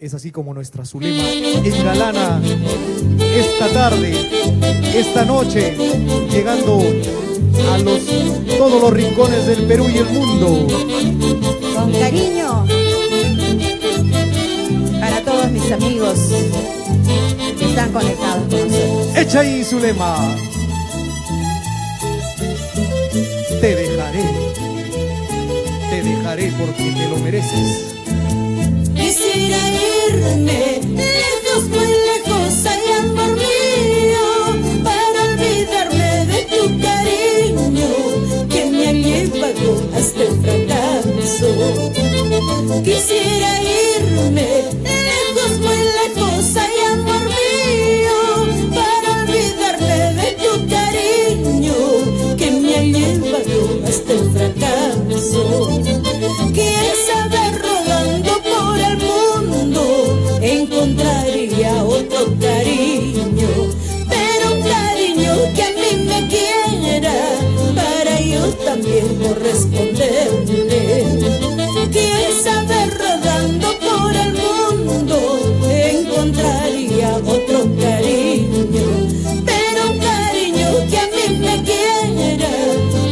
Es así como nuestra Zulema engalana esta tarde, esta noche, llegando a todos los rincones del Perú y el mundo. Con cariño para todos mis amigos que están conectados con nosotros. Echa ahí, Zulema. Te dejaré porque te lo mereces. Quisiera irme lejos, muy lejos, ay amor mío, para olvidarme de tu cariño que me ha llevado hasta el fracaso. Quisiera irme lejos, muy lejos, ay amor mío, para olvidarme de tu cariño que me ha llevado hasta el fracaso. Quién sabe, rodando por el mundo encontraría otro cariño, pero un cariño que a mí me quiera para yo también corresponderle. Quién sabe, rodando por el mundo encontraría otro cariño, pero un cariño que a mí me quiera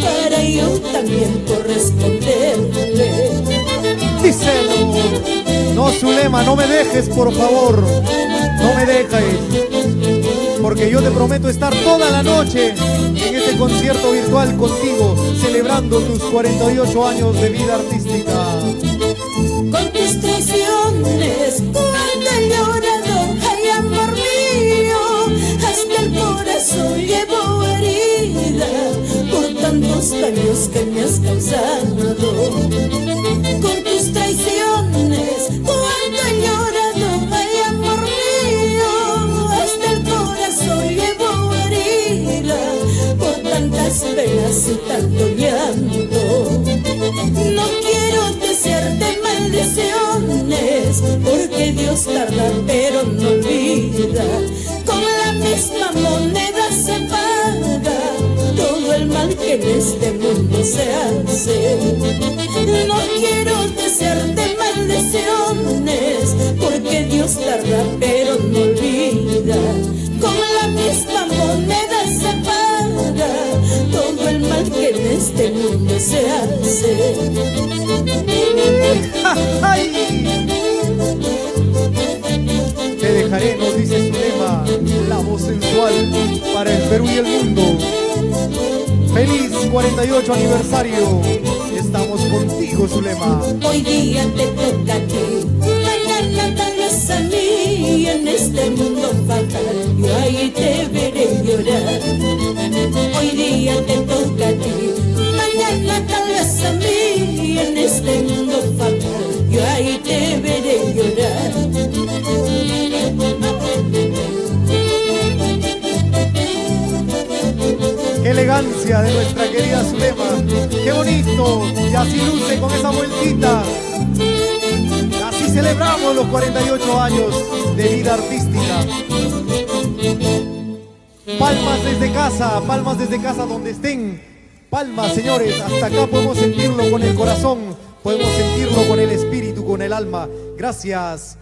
para yo también corresponderle. Díselo. No, Zulema, no me dejes, por favor. No me dejes. Porque yo te prometo estar toda la noche en este concierto virtual contigo, celebrando tus 48 años de vida artística. Con tus traiciones, cuando he llorado, ay amor mío, hasta el corazón llevo herida por tantos daños que me has causado. Con tus traiciones, cuando he llorado, ay amor mío, hasta el corazón llevo herida por tantas penas y tanto llanto. No quiero desearte maldiciones, porque Dios tarda pero no olvida. Con la misma moneda se paga todo el mal que en este mundo se hace. No quiero desearte maldiciones, porque Dios tarda pero no olvida. Con la misma moneda se paga todo el mal que en este mundo se hace. ¡Ay! Te dejaré, nos dice Zulema, la voz sensual para el Perú y el mundo. ¡Feliz 48 aniversario! Estamos contigo, Zulema. Hoy día te toca a ti, mañana tal vez a mí. En este mundo fatal yo ahí te veré llorar. Hoy día te toca a ti, mañana tal vez a mí. En este mundo fatal yo ahí te veré llorar. ¡Qué elegancia de nuestra querida Zulema! ¡Qué bonito! Y así luce con esa vueltita. Así celebramos los 48 años de vida artística. Palmas desde casa donde estén. Palmas, señores, hasta acá podemos sentirlo con el corazón, podemos sentirlo con el espíritu, con el alma. Gracias.